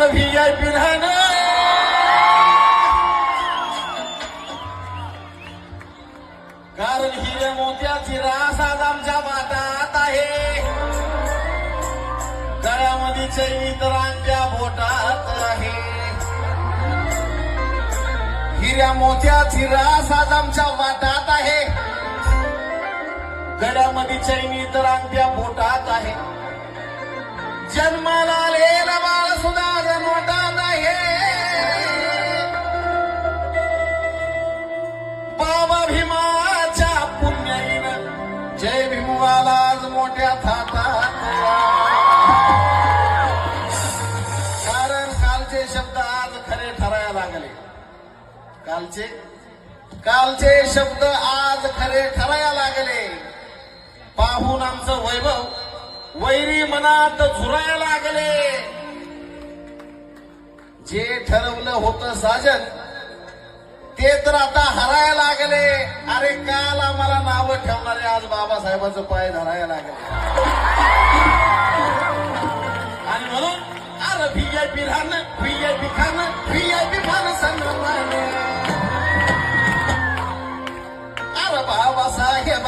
अरे VIP राहणं कारण हिरे मोत्याची रास आज आमच्या मातात आहे. गळ्यामध्ये चैनी तर अंगठ्या बोटात आहे. हिऱ्या मोत्याची रास आज आमच्या वाटात आहे. गळ्यामध्ये चैनी तर अंगठ्या बोटात आहे. जन्माला आलेला बाळ सुद्धा जन्मतात आहे. बाबा भीमाच्या पुण्याईनं जय भीमवाला आज मोठ्या थाटात. कारण कालचे शब्द आज खरे ठरायला लागले. कालचे शब्द आज खरे ठरायला लागले. पाहून आमचं वैभव वैरी मनात झुरायला लागले. जे ठरवलं होतं साजन ते तर आता हरायला लागले. अरे काल आम्हाला नावं ठेवणारे आज बाबासाहेबांचं पाय धरायला लागले. आणि म्हणून अरे VIP राहणं VIP खाणं VIP खाणं सन्मान. अरे बाबासाहेब